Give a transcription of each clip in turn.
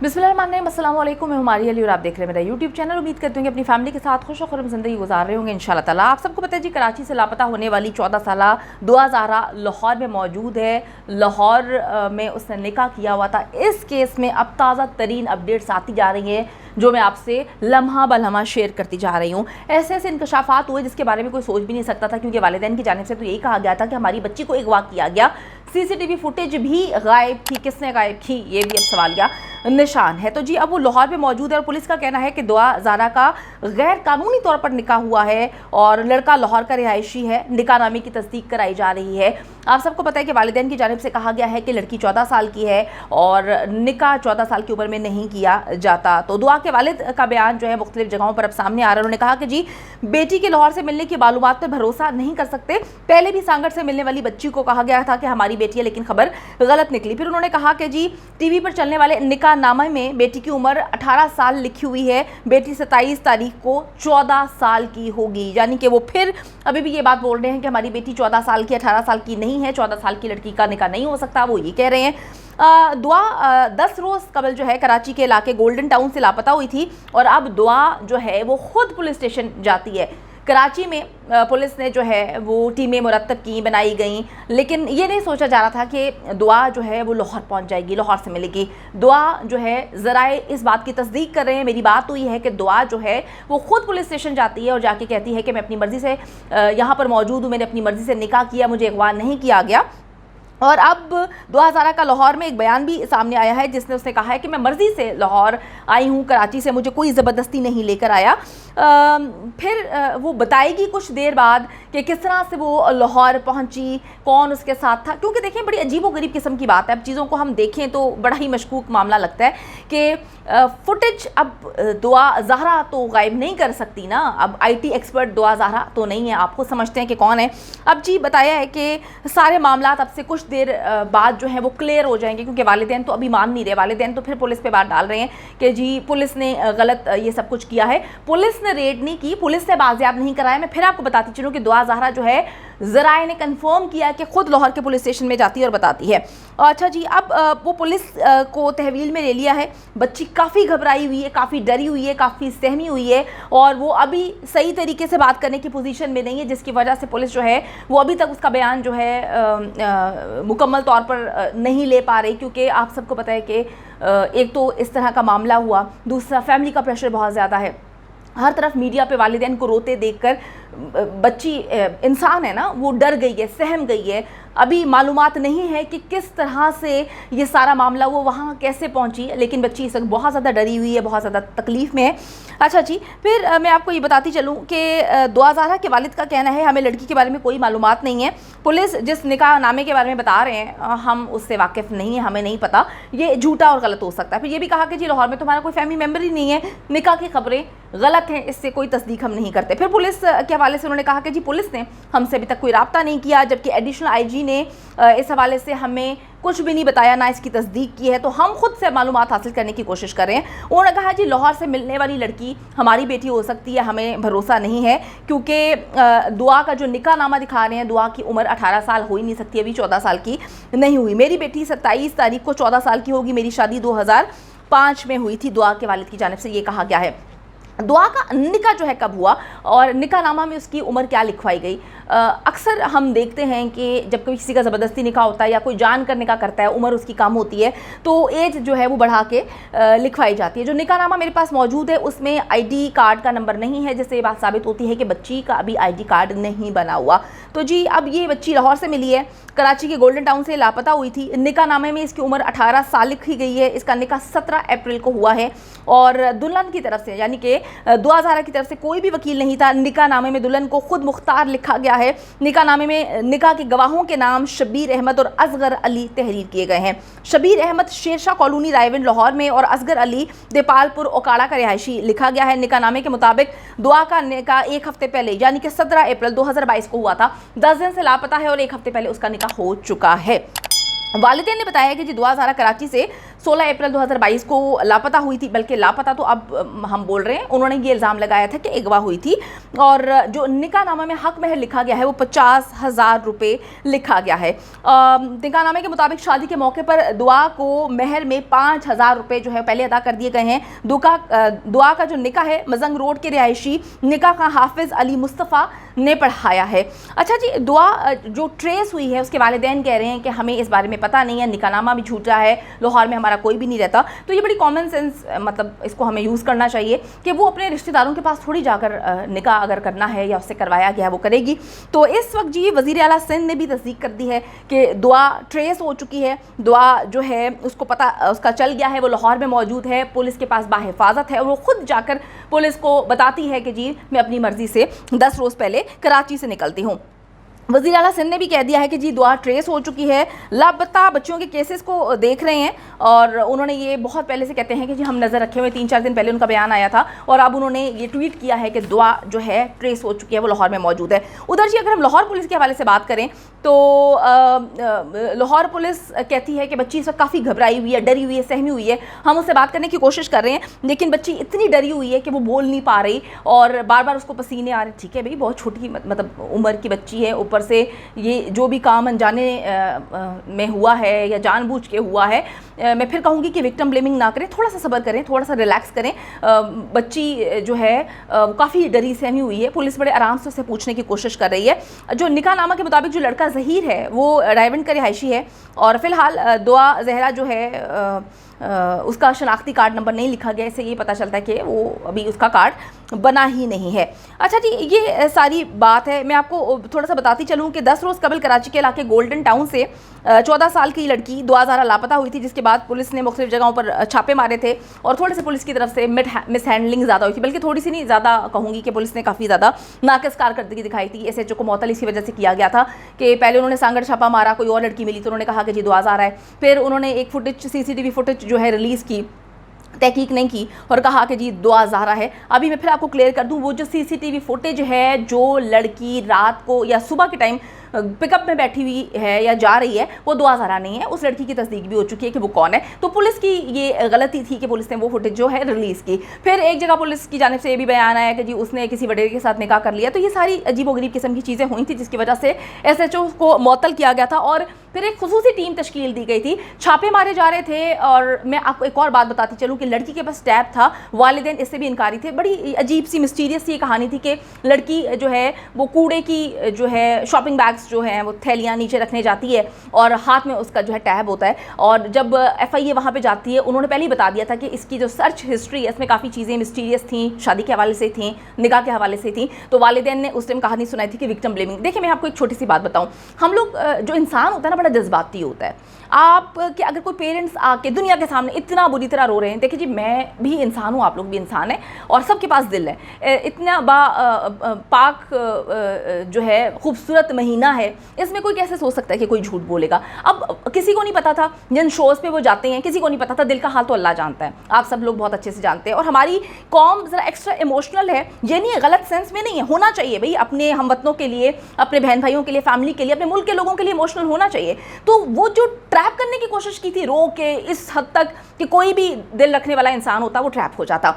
बिस्मिल्लाहिर्रहमानिर्रहीम, अस्सलाम वालेकुम। मैं हमारी अली और आप देख रहे हैं मेरा यूट्यूब चैनल। उम्मीद करती हूँ कि अपनी फैमिली के साथ खुश और खुर्रम ज़िंदगी गुजार रहे होंगे इंशाल्लाह ताला। आप सबको पता है जी, कराची से लापता होने वाली 14 साला दुआ ज़हरा लाहौर में मौजूद है। लाहौर में उसने निकाह किया हुआ था। इस केस में अब ताज़ा तरीन अपडेट्स आती जा रही हैं जो मैं आपसे लम्हा बलम्हा शेयर करती जा रही हूँ। ऐसे ऐसे इंकशाफात हुए जिसके बारे में कोई सोच भी नहीं सकता था, क्योंकि वालिदैन की जानिब से तो यही कहा गया था कि हमारी बच्ची को अगवा किया गया। सीसीटीवी फुटेज भी गायब थी। किसने गायब की, ये भी अब सवाल का निशान है। तो जी अब वो लाहौर में मौजूद है और पुलिस का कहना है कि दुआ ज़हरा का गैर कानूनी तौर पर निकाह हुआ है और लड़का लाहौर का रिहायशी है। निकाहनामे की तस्दीक कराई जा रही है। आप सबको पता है कि वालिदैन की जानिब से कहा गया है कि लड़की 14 साल की है और निकाह 14 साल की उम्र में नहीं किया जाता। तो दुआ के वालिद का बयान जो है मुख्तलिफ जगहों पर अब सामने आ रहा है। उन्होंने कहा कि जी बेटी के लाहौर से मिलने की मालूमात पर भरोसा नहीं कर सकते। पहले भी सांगड़ से मिलने वाली बच्ची को कहा गया था कि हमारी बेटी है, लेकिन खबर गलत निकली। फिर उन्होंने कहा कि जी टीवी पर चलने वाले निकाहनामे में बेटी की उम्र 18 साल लिखी हुई है। बेटी 27 तारीख को 14 साल की होगी, यानी कि वो फिर अभी भी ये बात बोल रहे हैं कि हमारी बेटी 14 साल की 18 साल की नहीं है। 14 साल की लड़की का निकाह नहीं हो सकता, वो ये कह रहे हैं। दुआ 10 रोज़ कबल जो है कराची के इलाके गोल्डन टाउन से लापता हुई थी और अब दुआ जो है वो खुद पुलिस स्टेशन जाती है। कराची में पुलिस ने जो है वो टीमें मुरतब की, बनाई गई, लेकिन ये नहीं सोचा जा रहा था कि दुआ जो है वो लाहौर पहुंच जाएगी, लाहौर से मिलेगी। दुआ जो है ज़राए इस बात की तस्दीक कर रहे हैं। मेरी बात तो ये है कि दुआ जो है वो ख़ुद पुलिस स्टेशन जाती है और जाके कहती है कि मैं अपनी मर्ज़ी से यहाँ पर मौजूद हूँ, मैंने अपनी मर्ज़ी से निकाह किया, मुझे अगवा नहीं किया गया। और अब दुआ ज़हरा का लाहौर में एक बयान भी सामने आया है जिसने उसने कहा है कि मैं मर्ज़ी से लाहौर आई हूँ, कराची से मुझे कोई ज़बरदस्ती नहीं लेकर आया। फिर वो बताएगी कुछ देर बाद कि किस तरह से वो लाहौर पहुँची, कौन उसके साथ था। क्योंकि देखें बड़ी अजीब व गरीब किस्म की बात है। अब चीज़ों को हम देखें तो बड़ा ही मशकूक मामला लगता है कि फुटेज अब दुआ ज़हरा तो गायब नहीं कर सकती ना। अब IT एक्सपर्ट दुआ ज़हरा तो नहीं है, आप खुद समझते हैं कि कौन है। अब जी बताया है कि सारे मामला अब से कुछ देर बाद जो है वो क्लियर हो जाएंगे, क्योंकि वालिदैन तो अभी मान नहीं रहे। वालिदैन तो फिर पुलिस पे बात डाल रहे हैं कि जी पुलिस ने गलत ये सब कुछ किया है, पुलिस ने रेड नहीं की, पुलिस ने बाजियाब नहीं कराया। मैं फिर आपको बताती चलूँ कि दुआ ज़हरा जो है ज़राए ने कंफर्म किया कि खुद लाहौर के पुलिस स्टेशन में जाती है और बताती है। अच्छा जी, अब वो पुलिस को तहवील में ले लिया है। बच्ची काफ़ी घबराई हुई है, काफ़ी डरी हुई है, काफ़ी सहमी हुई है और वो अभी सही तरीके से बात करने की पोजीशन में नहीं है, जिसकी वजह से पुलिस जो है वो अभी तक उसका बयान जो है मुकम्मल तौर पर नहीं ले पा रही। क्योंकि आप सबको पता है कि एक तो इस तरह का मामला हुआ, दूसरा फैमिली का प्रेशर बहुत ज़्यादा है। हर तरफ मीडिया पे वालिदैन को रोते देखकर बच्ची इंसान है ना, वो डर गई है, सहम गई है। अभी मालूमात नहीं है कि किस तरह से ये सारा मामला वो वहाँ कैसे पहुँची, लेकिन बच्ची इस वक्त बहुत ज़्यादा डरी हुई है, बहुत ज़्यादा तकलीफ़ में है। अच्छा जी, फिर मैं आपको ये बताती चलूँ कि दुआ ज़हरा के वालिद का कहना है हमें लड़की के बारे में कोई मालूमात नहीं है। पुलिस जिस निकाह नामे के बारे में बता रहे हैं हम उससे वाकिफ़ नहीं है, हमें नहीं पता, ये झूठा और गलत हो सकता है। फिर ये भी कहा कि जी लाहौर में तुम्हारा कोई फैमिली मेम्बर ही नहीं है, निकाह की खबरें गलत हैं, इससे कोई तस्दीक हम नहीं करते। फिर पुलिस के हवाले से उन्होंने कहा कि जी पुलिस ने हमसे अभी तक कोई रब्ता नहीं किया, जबकि एडिशनल IG ने इस हवाले से हमें कुछ भी नहीं बताया, ना इसकी तस्दीक की है, तो हम खुद से मालूमात हासिल करने की कोशिश कर रहे हैं। उन्होंने कहा जी लाहौर से मिलने वाली लड़की हमारी बेटी हो सकती है, हमें भरोसा नहीं है, क्योंकि दुआ का जो निकाहनामा दिखा रहे हैं, दुआ की उम्र 18 साल हो ही नहीं सकती, अभी 14 साल की नहीं हुई। मेरी बेटी 27 तारीख को 14 साल की होगी, मेरी शादी 2005 में हुई थी, दुआ के वालिद की जानिब से ये कहा गया है। दुआ का निकाह जो है कब हुआ और निकाहनामा में उसकी उम्र क्या लिखवाई गई। अक्सर हम देखते हैं कि जब कोई किसी का ज़बरदस्ती निकाह होता है या कोई जान कर निकाह करता है, उम्र उसकी कम होती है तो एज जो है वो बढ़ा के लिखवाई जाती है। जो निकाहनामा मेरे पास मौजूद है उसमें ID कार्ड का नंबर नहीं है, जिससे ये बात साबित होती है कि बच्ची का अभी ID कार्ड नहीं बना हुआ। तो जी अब ये बच्ची लाहौर से मिली है, कराची के गोल्डन टाउन से लापता हुई थी। निकाहनामे में इसकी उम्र 18 साल लिखी गई है। इसका निकाह 17 अप्रैल को हुआ है और दुल्हन की तरफ से यानी कि दुआ ज़हरा की तरफ से कोई भी वकील नहीं था। निकाहनामे में दुल्हन को खुद मुख्तार लिखा गया है। निकाहनामे में निकाह के गवाहों के नाम शबीर अहमद और असगर अली तहरीर किए गए हैं। शबीर अहमद शेरशाह कॉलोनी रायविंड लाहौर में और असगर अली देपालपुर ओकाड़ा का रिहायशी लिखा गया है। निकाहनामे के मुताबिक दुआ का निकाह एक हफ्ते पहले यानी कि 17 अप्रैल 2022 को हुआ था। 10 दिन से लापता है और एक हफ्ते पहले उसका निकाह हो चुका है। वालिदैन ने बताया कि जी दुआ ज़हरा कराची से 16 अप्रैल 2022 को लापता हुई थी, बल्कि लापता तो अब हम बोल रहे हैं, उन्होंने ये इल्ज़ाम लगाया था कि अगवा हुई थी और जो निकाहनामा में हक महर लिखा गया है वो 50,000 रुपये लिखा गया है। निकाहनामे के मुताबिक शादी के मौके पर दुआ को महर में 5,000 रुपये जो है पहले अदा कर दिए गए हैं। दुआ का जो निकाह है मजंग रोड के रिहायशी निकाह का हाफिज़ अली मुस्तफ़ा ने पढ़ाया है। अच्छा जी, दुआ जो ट्रेस हुई है उसके वालिदैन कह रहे हैं कि हमें इस बारे में पता नहीं है, निकाहनामा भी झूठा है, लाहौर में हमारा कोई भी नहीं रहता। तो ये बड़ी कॉमन सेंस मतलब इसको हमें यूज़ करना चाहिए कि वो अपने रिश्तेदारों के पास थोड़ी जाकर निकाह अगर करना है या उससे करवाया गया है वो करेगी। तो इस वक्त जी वज़ीर आला सिंध ने भी तस्दीक कर दी है कि दुआ ट्रेस हो चुकी है, दुआ जो है उसको पता उसका चल गया है, वो लाहौर में मौजूद है, पुलिस के पास बाहिफाजत है और वो खुद जाकर पुलिस को बताती है कि जी मैं अपनी मर्ज़ी से 10 रोज़ पहले कराची से निकलती हूँ। वज़ीर आला सिंध ने भी कह दिया है कि जी दुआ ट्रेस हो चुकी है, लापता बच्चों के केसेस को देख रहे हैं और उन्होंने ये बहुत पहले से कहते हैं कि जी हम नज़र रखे हुए, 3-4 दिन पहले उनका बयान आया था और अब उन्होंने ये ट्वीट किया है कि दुआ जो है ट्रेस हो चुकी है, वो लाहौर में मौजूद है। उधर जी अगर हम लाहौर पुलिस के हवाले से बात करें तो लाहौर पुलिस कहती है कि बच्ची इस वक्त काफ़ी घबराई हुई है, डरी हुई है, सहमी हुई है। हम उससे बात करने की कोशिश कर रहे हैं लेकिन बच्ची इतनी डरी हुई है कि वो बोल नहीं पा रही और बार बार उसको पसीने आ रहे। ठीक है भाई, बहुत छोटी मतलब उम्र की बच्ची है, ऊपर से ये जो भी काम अनजाने में हुआ है या जानबूझ के हुआ है, मैं फिर कहूँगी कि विक्टिम ब्लेमिंग ना करें, थोड़ा सा सब्र करें, थोड़ा सा रिलैक्स करें। बच्ची जो है काफ़ी डरी सहमी हुई है, पुलिस बड़े आराम से उससे पूछने की कोशिश कर रही है। जो निकाहनामा के मुताबिक जो लड़का ज़हीर है वो रायवंड का रिहायशी है और फिलहाल दुआ जहरा जो है उसका शनाख्ती कार्ड नंबर नहीं लिखा गया, इससे ये पता चलता है कि वो अभी उसका कार्ड बना ही नहीं है। अच्छा जी, ये सारी बात है। मैं आपको थोड़ा सा बताती चलूँ कि 10 रोज़ कबल कराची के इलाके गोल्डन टाउन से 14 साल की लड़की दुआ ज़हरा लापता हुई थी, जिसके बाद पुलिस ने मुख्तलिफ जगहों पर छापे मारे थे और थोड़े से पुलिस की तरफ से मिस हैंडलिंग ज़्यादा हुई थी, बल्कि थोड़ी सी नहीं, ज़्यादा कहूँगी कि पुलिस ने काफ़ी ज़्यादा नाक़िस कारकर्दगी दिखाई थी। SHO को मअतल इसकी वजह से किया गया था कि पहले उन्होंने सांगड़ छापा मारा, कोई और लड़की मिली तो उन्होंने कहा कि जी दुआ ज़हरा है, फिर उन्होंने एक CCTV फुटेज जो है रिलीज़ की, तहकीक नहीं की और कहा कि जी दुआ ज़हरा है। अभी मैं फिर आपको क्लियर कर दूं, वो जो CCTV फुटेज है, जो लड़की रात को या सुबह के टाइम पिकअप में बैठी हुई है या जा रही है, वो दुआ ज़हरा नहीं है। उस लड़की की तस्दीक भी हो चुकी है कि वो कौन है। तो पुलिस की ये गलती थी कि पुलिस ने वो फुटेज जो है रिलीज़ की। फिर एक जगह पुलिस की जानिब से ये भी बयान आया कि जी उसने किसी वडेरे के साथ निकाह कर लिया। तो ये सारी अजीबोगरीब किस्म की चीज़ें हुई थी जिसकी वजह से SHO को मअतल किया गया था और फिर एक खुसूसी टीम तश्कील दी गई थी, छापे मारे जा रहे थे। और मैं आपको एक और बात बताती चलूँ कि लड़की के पास टैब था, वालिदैन इससे भी इनकारी थे। बड़ी अजीब सी मिस्टीरियस सी कहानी थी कि लड़की जो है वो कूड़े की जो है शॉपिंग बैग्स जो हैं वो थैलियाँ नीचे रखने जाती है और हाथ में उसका जो है टैब होता है। और जब FIA वहाँ पे जाती है, उन्होंने पहले ही बता दिया था कि इसकी जो सर्च हिस्ट्री है इसमें काफ़ी चीज़ें मिस्टीरियस थी, शादी के हवाले से थी, निकाह के हवाले से थी। तो वालिदैन ने उस टाइम कहानी सुनाई थी कि विक्टिम ब्लेमिंग। देखिए, मैं आपको एक छोटी सी बात बताऊँ, हम लोग जो इंसान होता है ना, बड़ा जज्बाती होता है। आप कि अगर कोई पेरेंट्स आके दुनिया के सामने इतना बुरी तरह रो रहे हैं, देखिए जी मैं भी इंसान हूँ, आप लोग भी इंसान हैं और सबके पास दिल है। इतना पाक जो है खूबसूरत महीना है, इसमें कोई कैसे सोच सकता है कि कोई झूठ बोलेगा। अब किसी को नहीं पता था, जिन शोज़ पे वो जाते हैं किसी को नहीं पता था, दिल का हाल तो अल्लाह जानता है, आप सब लोग बहुत अच्छे से जानते हैं। और हमारी कौम ज़रा एक्स्ट्रा इमोशनल है, ये नहीं है, गलत सेंस में नहीं है, होना चाहिए भाई, अपने हमवतनों के लिए, अपने बहन भाइयों के लिए, फैमिली के लिए, अपने मुल्क के लोगों के लिए इमोशनल होना चाहिए। तो वो जो ट्रैप करने की कोशिश की थी रो के इस हद तक कि कोई भी दिल रखने वाला इंसान होता वो ट्रैप हो जाता।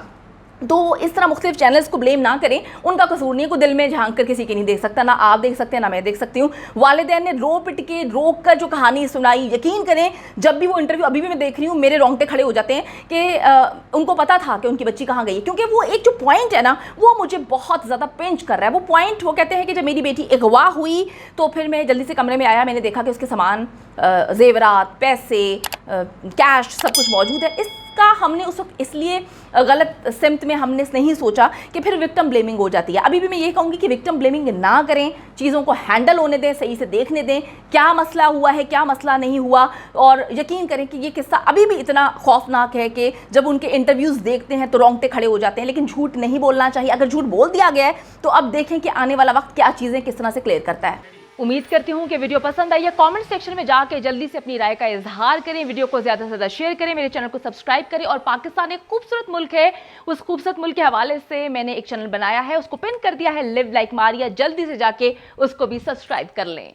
तो इस तरह मुख्तलिफ चैनल्स को ब्लेम ना करें, उनका कसूर नहीं है, को दिल में झांक कर किसी की नहीं देख सकता, ना आप देख सकते हैं ना मैं देख सकती हूँ। वालिदैन ने रो पिट के रोक कर जो कहानी सुनाई, यकीन करें जब भी वो इंटरव्यू अभी भी मैं देख रही हूँ मेरे रोंगटे खड़े हो जाते हैं कि उनको पता था कि उनकी बच्ची कहाँ गई है। क्योंकि वो एक जो पॉइंट है ना, वो मुझे बहुत ज़्यादा पिंच कर रहा है। वो पॉइंट, वो कहते हैं कि जब मेरी बेटी अगवा हुई तो फिर मैं जल्दी से कमरे में आया, मैंने देखा कि उसके सामान, जेवरात, पैसे, कैश सब कुछ मौजूद है। इसका हमने उस वक्त इसलिए गलत सिमत में हमने नहीं सोचा कि फिर विक्टिम ब्लेमिंग हो जाती है। अभी भी मैं ये कहूँगी कि विक्टिम ब्लेमिंग ना करें, चीज़ों को हैंडल होने दें, सही से देखने दें क्या मसला हुआ है, क्या मसला नहीं हुआ। और यकीन करें कि ये किस्सा अभी भी इतना खौफनाक है कि जब उनके इंटरव्यूज़ देखते हैं तो रोंगटे खड़े हो जाते हैं। लेकिन झूठ नहीं बोलना चाहिए, अगर झूठ बोल दिया गया है तो अब देखें कि आने वाला वक्त क्या चीज़ें किस तरह से क्लियर करता है। उम्मीद करती हूँ कि वीडियो पसंद आई है। कमेंट सेक्शन में जाके जल्दी से अपनी राय का इजहार करें, वीडियो को ज़्यादा से ज़्यादा शेयर करें, मेरे चैनल को सब्सक्राइब करें। और पाकिस्तान एक खूबसूरत मुल्क है, उस खूबसूरत मुल्क के हवाले से मैंने एक चैनल बनाया है, उसको पिन कर दिया है, लिव लाइक मारिया, जल्दी से जाके उसको भी सब्सक्राइब कर लें।